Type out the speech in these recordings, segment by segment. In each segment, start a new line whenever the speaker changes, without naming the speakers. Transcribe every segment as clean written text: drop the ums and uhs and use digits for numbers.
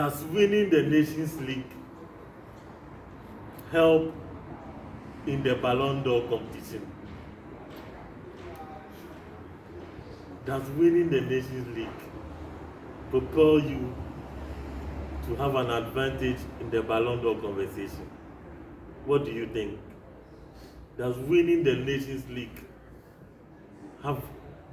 Does winning the Nations League help in the Ballon d'Or competition? Does winning the Nations League propel you to have an advantage in the Ballon d'Or conversation? What do you think? Does winning the Nations League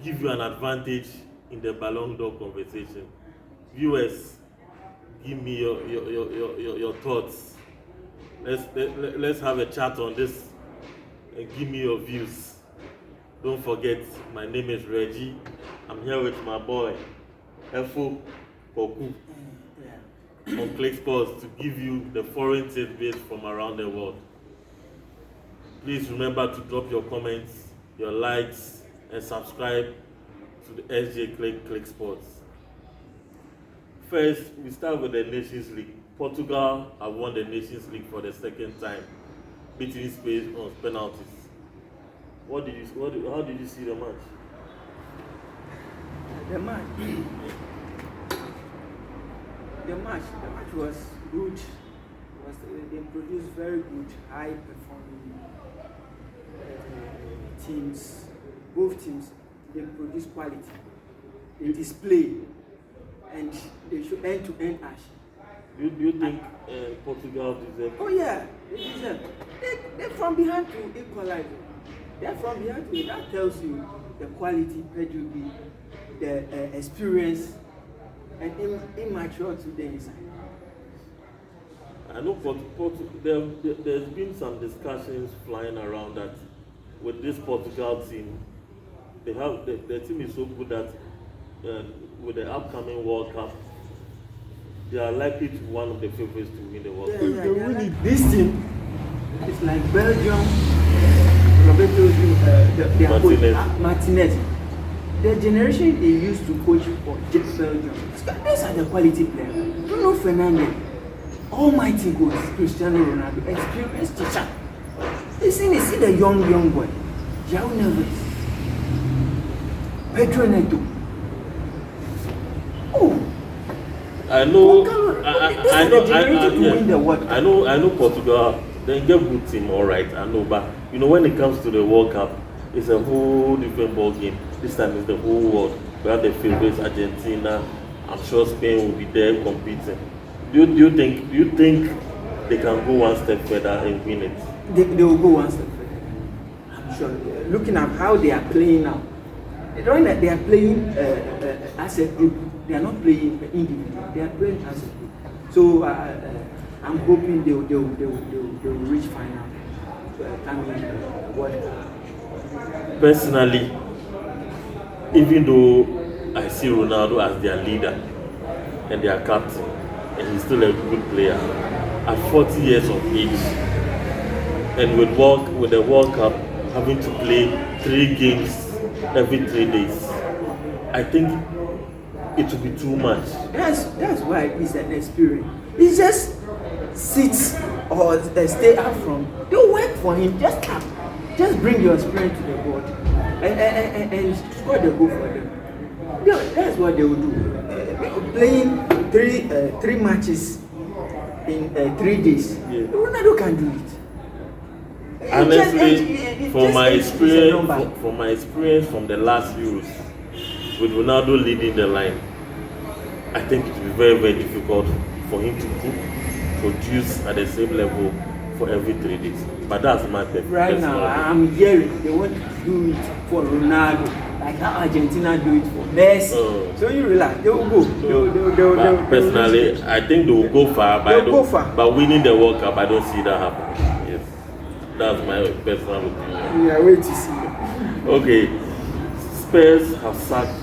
give you an advantage in the Ballon d'Or conversation? Viewers, give me your thoughts. Let's have a chat on this and give me your views. Don't forget, my name is Reggie. I'm here with my boy Efo Koku on Click Sports to give you the foreign tidbits from around the world. Please remember to drop your comments, your likes, and subscribe to the SJ Click Sports. First, we start with the Nations League. Portugal have won the Nations League for the second time, beating Spain on penalties. How did you see the match?
The match was good. They produced very good, high-performing teams. Both teams, they produce quality. They display, and they show end-to-end action.
Do you think Portugal deserves?
Oh yeah, they deserve. They're from behind to equalize. They're from behind to. That tells you the quality, pedigree, the experience, and immature to the inside.
I know there's been some discussions flying around that with this Portugal team, the team is so good that with the upcoming World Cup, they are likely to be one of the favorites to win the World Cup.
This team is like Belgium, Roberto Martinez. The generation they used to coach for Belgium. These are the quality players. Bruno Fernandes, almighty goals, Cristiano Ronaldo, experienced teacher. You see the young boy, João Neves, Pedro Neto. Oh,
I know Portugal. They get good team, all right. I know, but when it comes to the World Cup, it's a whole different ball game. This time it's the whole world. We have the favorites, Argentina. I'm sure Spain will be there competing. Do you think they can go one step further and win it?
They will go one step further. I'm sure. Looking at how they are playing now, they are playing as a group. They are not playing individually. They are playing as a group. So I'm hoping they will reach final.
Personally, even though I see Ronaldo as their leader and their captain, and he's still a good player, at 40 years of age, and with the World Cup having to play 3 games every 3 days, I think it will be too much.
That's why it's an experience. He just sits or stay up from. Don't work for him. Just bring your experience to the board and score the goal for them. That's what they will do. Playing 3 matches in 3 days. Yeah. Ronaldo can do it.
Honestly, from my experience from the last Euros, with Ronaldo leading the line, I think it will be very, very difficult for him to produce at the same level for every 3 days. But that's my personal.
Right now, I'm hearing they want to do it for Ronaldo, like how Argentina do it for Messi. So you relax, they will go.
Personally, I think they will go far. But winning the World Cup, I don't see that happening. Yes, that's my personal opinion.
Yeah, wait to see.
Okay, Spurs have sacked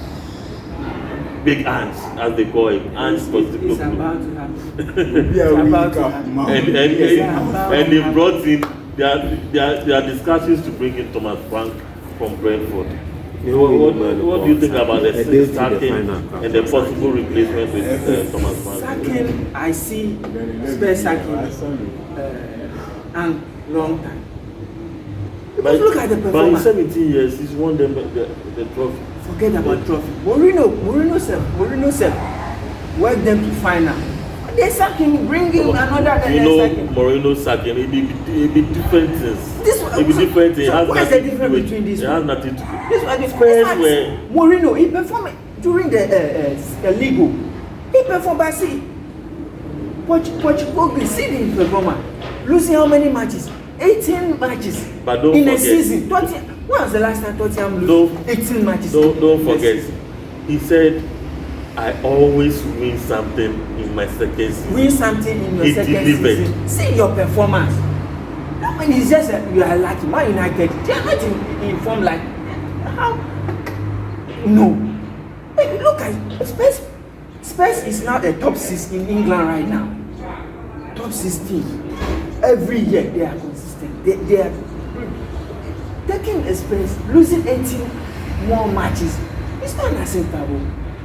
Big Ants, as they call him. Ants
it's about to happen. It's about to happen.
And they brought in, there are discussions to bring in Thomas Frank from Brentford. What do you think about the sacking and the possible replacement with Thomas Frank?
Sacking, I see Spurs sacking and long time. Look at the performance.
But in 17 years, he's won the trophy.
Forget about trophy. Mourinho said, work them to final. They sack him, bring him another.
You know, Mourinho sacking, it be different things. It be different things.
So what is the difference between this?
It has nothing to do.
This one is where Mourinho, he performed during the league. He performed by see. Portugal, see the performer. Losing how many matches? 18 matches
but don't
in
forget,
a season. When was the last time Tottenham lost 18 matches?
Don't forget. He said, I always win something in my second season.
Win something in your second season. See your performance. I mean, it's just you are like Man United. They are not in form like how? No. Hey, look at Spurs. Spurs is now the top 6 in England right now. Top 16. Every year they are consistent. They are taking a Spurs, losing 18 more matches. It's not acceptable.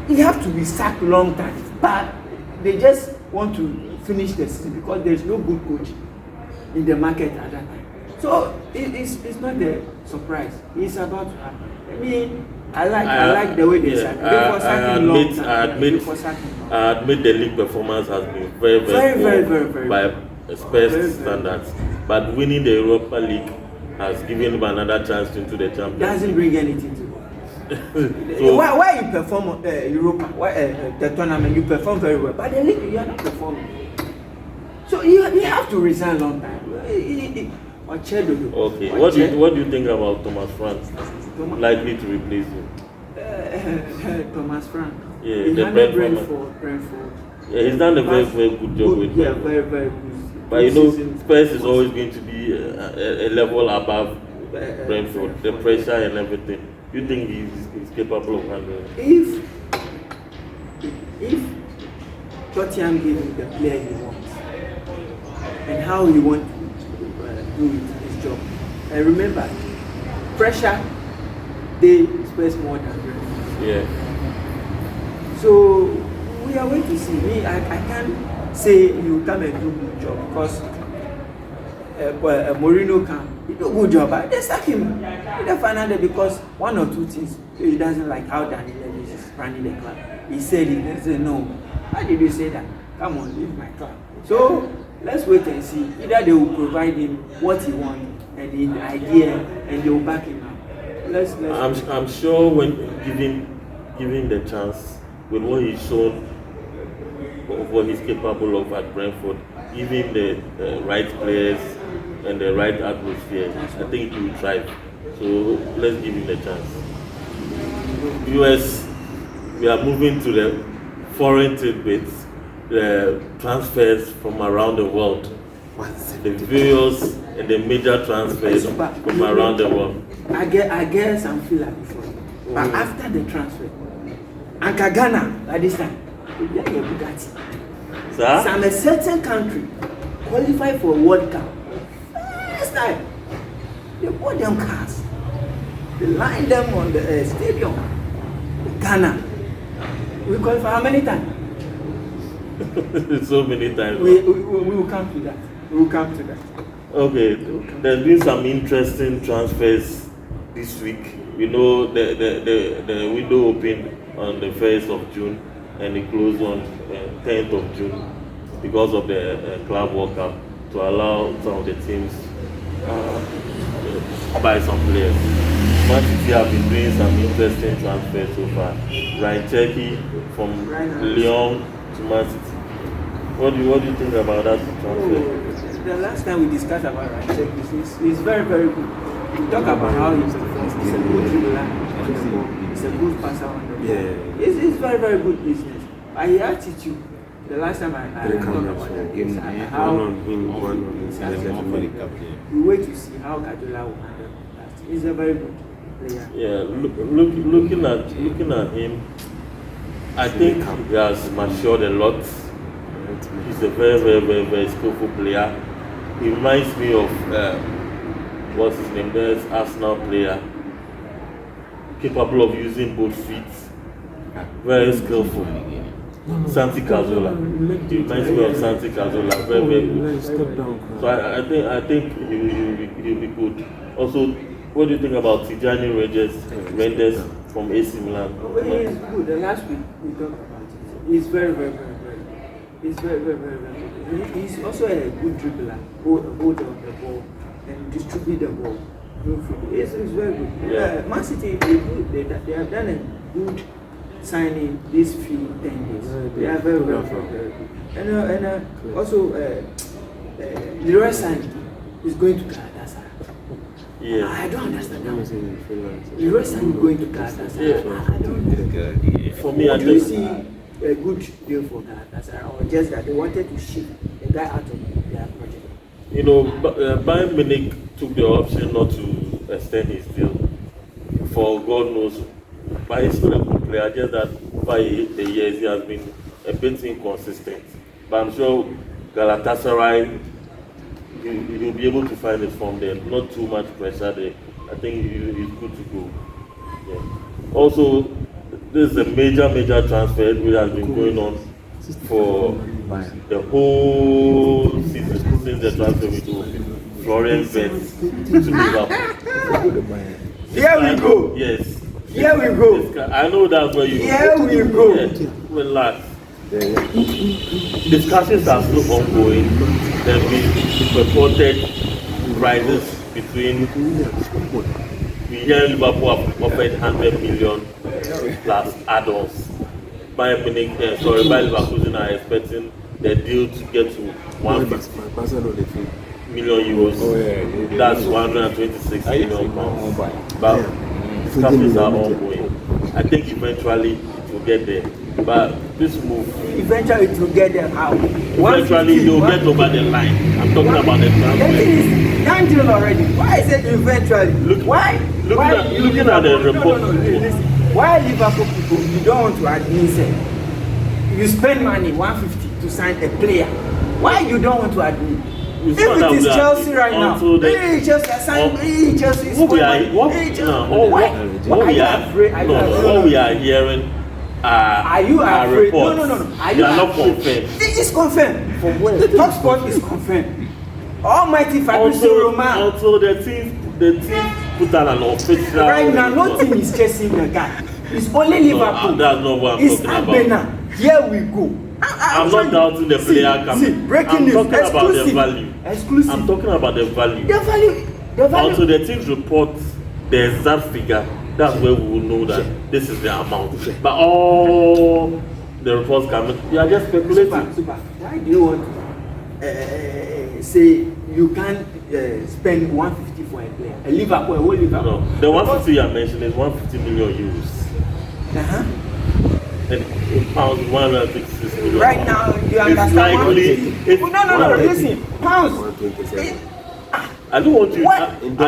You have to be sacked long time, but they just want to finish the season because there's no good coach in the market at that time. So it's not a surprise. It's about to happen. I mean, I like the way they sack.
I admit the league performance has been very by Spurs standards, but winning the Europa League has given him another chance into the Champions League.
Doesn't bring anything to it. So, why you perform Europa, the tournament, you perform very well, but the league you are not performing. So you have to resign long time.
Okay, what do you think about Thomas Frank likely to replace him?
Thomas Frank.
Yeah,
he
the
Brentford.
Yeah, he's done a very good job with
Brentford. Yeah, very good.
But you know, Spurs is always going to be a level above Brentford. The pressure and everything. You think he's capable of handling it?
If Tottenham give him the player he wants and how he wants to do his job, and remember, pressure they Spurs more than Brentford.
Yeah.
So we are going to see. I can't say he will come and do a good job because Mourinho can do a good job, but they sack him in the final day because one or two things. He doesn't like how Daniel is running the club. He said it. They said no. Why did you say that? Come on, leave my club. So let's wait and see. Either they will provide him what he wants and the idea, and they will back him up.
I'm sure when given the chance, with what he's shown, of what he's capable of at Brentford, even the right players and the right atmosphere, I think he will thrive. So let's give him the chance. US, we are moving to the foreign tidbits, the transfers from around the world, the various and the major transfers from around the world.
I get some feel before, but after the transfer, and Ghana at this time, they get a Bugatti.
Sir?
Some a certain country qualify for a World Cup. First time, they bought them cars. They lined them on the stadium. Ghana. We qualify how many times?
So many times.
We will come to that. We will come to that.
Okay, there's been some interesting transfers this week. You know, the window opened on the 1st of June and it closed on 10th of June because of the Club World Cup to allow some of the teams buy some players. Man City have been doing some interesting transfers so far. Ryan Cherky from Lyon to Man City. What do you think about that transfer?
The last time we discussed about Ryan Cherky, he's very, very good. We talk about how he's a good dribbler, he's a good passer on the ball. Yeah. It's very, very good business. By his attitude, the last time I talked about that, how we wait to see how Guardiola will handle that. He's a very good player.
Yeah, looking at him, I think he has matured a lot. He's a very, very, very, very skillful player. He reminds me of what's his name? There's Arsenal player, capable of using both feet, very skillful. Santi Cazorla. He reminds me of Santi Cazorla, very, very good. So I think he'll be good. Also, what do you think about Tijani Mendes from AC Milan?
He is good. The last week we talked about it. He's very, very, very, very good. He's very good. He's also a good dribbler, hold on the ball and distribute the ball. He's very good.
Yeah.
Man City, they have done a good signing these few 10 days. They are very good. And also, Leroy Sané is going to Galatasaray.
Yeah.
I don't understand that. Leroy Sané is going to Galatasaray. I don't understand.
For me, I
do you
just
see a good deal for Galatasaray, or just that they wanted to ship the guy out of their project?
You know, Bayern Munich took the option not to extend his deal for God knows. But he's still a good player, just that by the years he has been a bit inconsistent. But I'm sure Galatasaray, he'll be able to find his form there. Not too much pressure there. I think he's good to go. Yeah. Also, this is a major transfer which has been going on for the whole season since the transfer window. FLORIAN WIRTZ to Liverpool.
Here we go.
Yes.
Here we go.
I know that's where you.
Here we go.
Yeah, relax. Discussions are still ongoing. There have been reported prices between. We hear Liverpool have offered 100 million plus add-ons. Bayern Leverkusen are expecting the deal to get to 150 million euros. That's 126 million pounds. But discussions are ongoing. I think eventually it will get there. But this move.
Eventually it will get there how?
Eventually they'll get over the line. I'm talking about the transfer.
The thing is, done deal already. Why is it eventually? Looking at the report. No, listen. Why Liverpool people, you don't want to admit it? You spend money, 150, to sign a player. Why you don't want to admit? If it is Chelsea right now, Chelsea is
what we are hearing
are you afraid?
Reports.
No. Are you
not confirmed?
It is confirmed. From where? The top spot is confirmed. Almighty Fabrizio Romano.
Also, the team put out an official.
Right now, nothing is chasing the guy. It's only Liverpool.
No, that's not what I'm talking about.
Here we go.
I'm not doubting the player coming.
Breaking news.
I'm talking about the value.
Exclusive.
I'm talking about the value.
The value.
Also, the teams report the exact figure. That's where we will know that this is the amount. But all the reports coming, you are just speculating.
Super. Why do you want to say you can't spend 150 for a player? A Liverpool, a whole Liverpool.
No, the 150 you are mentioning is 150 million euros. And in pounds, 156 million.
Right now, you understand. No, listen. Pounds.
I don't want you. I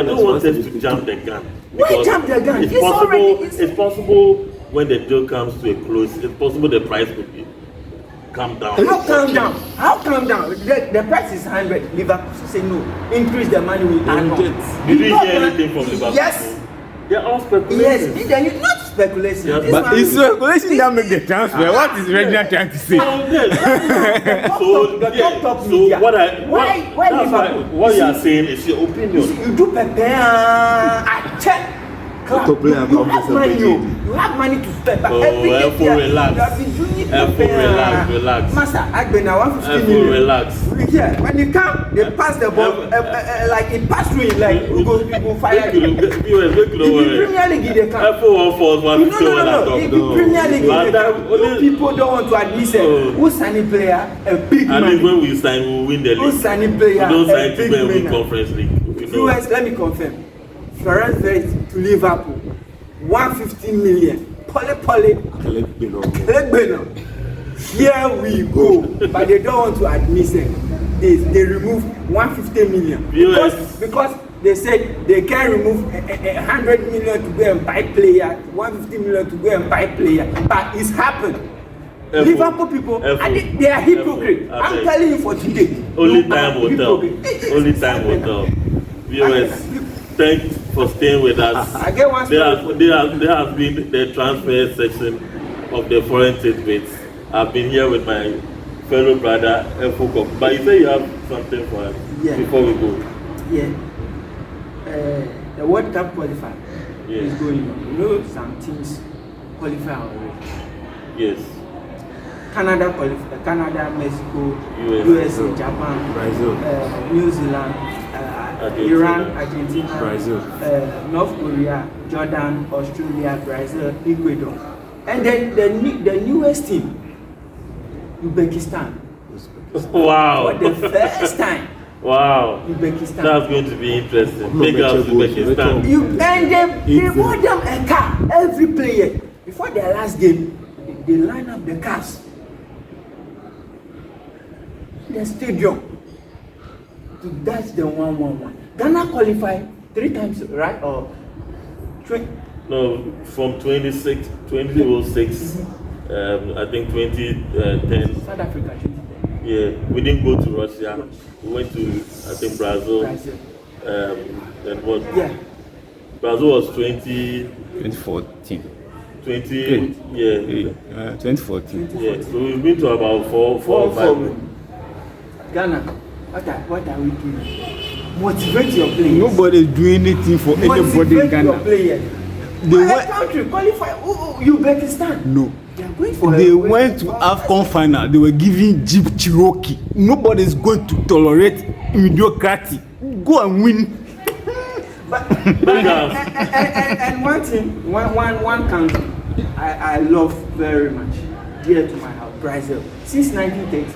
don't want us to jump the gun.
Why jump the gun?
It's possible when the deal comes to a close. It's possible the price could be come down.
How come down? The price is 100. Liverpool say no. Increase the money we add on.
Did you hear anything from Liverpool?
Yes.
They're all speculating.
Yes, then you not speculation.
Yes,
but it's speculation that make the transfer. What is Reginald trying to say?
What you are saying is your opinion.
You do prepare. I check. You have money to spend, but every year
relax.
You have been doing it.
Relax.
Master, I been now 150 million.
Relax.
Yeah, when you come, they pass the ball like it pass through it, like you go fire.
Premier League,
they come. No. If the Premier League, people don't want to admit it. Who's signing player? A big man.
And when we sign, we win the league.
Who's signing player?
We don't sign
to
win Conference League.
US, let me confirm. FLORIAN WIRTZ to Liverpool, 150 million. Pole. Here we go. But they don't want to admit it. They remove 150 million because they said they can remove 100 million to go and buy player, 150 million to go and buy player. But it's happened. Liverpool people, they are hypocrites. I'm telling you for today.
Only time will tell. Viewers, thanks for staying with us. There has been the transfer section of the foreign tidbits. I've been here with my fellow brother Efoko. But you say you have something for us before we go.
Yeah. The World Cup qualifier is going on. You know some teams qualify already.
Yes.
Canada, Mexico, USA, Japan,
Brazil,
New Zealand, Iran, Argentina,
Brazil,
North Korea, Jordan, Australia, Brazil, Ecuador, and then the newest team, Uzbekistan.
Wow.
For the first time.
Wow.
Uzbekistan.
That's going to be interesting. Big up Uzbekistan.
They bought them a car, every player. Before their last game, they line up the cars in the stadium to dash the 1-1-1. Ghana qualified 3 times, right? Or
No, from 2006, I think 2010.
South Africa.
Yeah, we didn't go to Russia. We went to, I think, Brazil. Then what?
Yeah.
Brazil was
2014.
20, yeah.
2014.
Yeah, so we've been to about four or five.
Ghana, what are we doing? Motivate your players.
Nobody is doing anything for anybody in Ghana.
Your players.
They went,
country qualify. Uzbekistan.
no.
They
went to AFCON final. They were giving Jeep Cherokee. Nobody is going to tolerate mediocrity. Go and win.
And one thing, one country I love very much, dear to my heart, Brazil. Since 1930,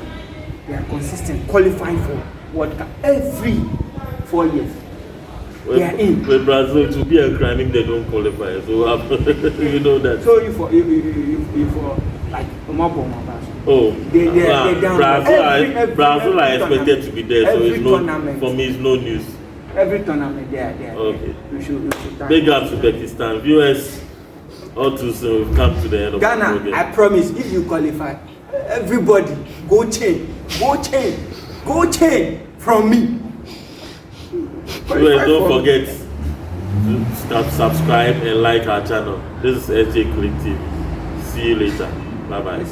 they are consistent, qualifying for World Cup every 4 years. They are in.
With Brazil, to be a crime if they don't qualify. So you know that.
So you for like
oh,
they're down.
Brazil are expected to be there, so it's no, for me it's no news.
Every tournament they are there.
Okay.
We should
Big up to Uzbekistan. Viewers, all too soon we've come to the end of
Ghana,
the program.
I promise, if you qualify, everybody go chain from me.
Viewers, don't forget to subscribe and like our channel. This is SJ Click TV. See you later. Bye bye.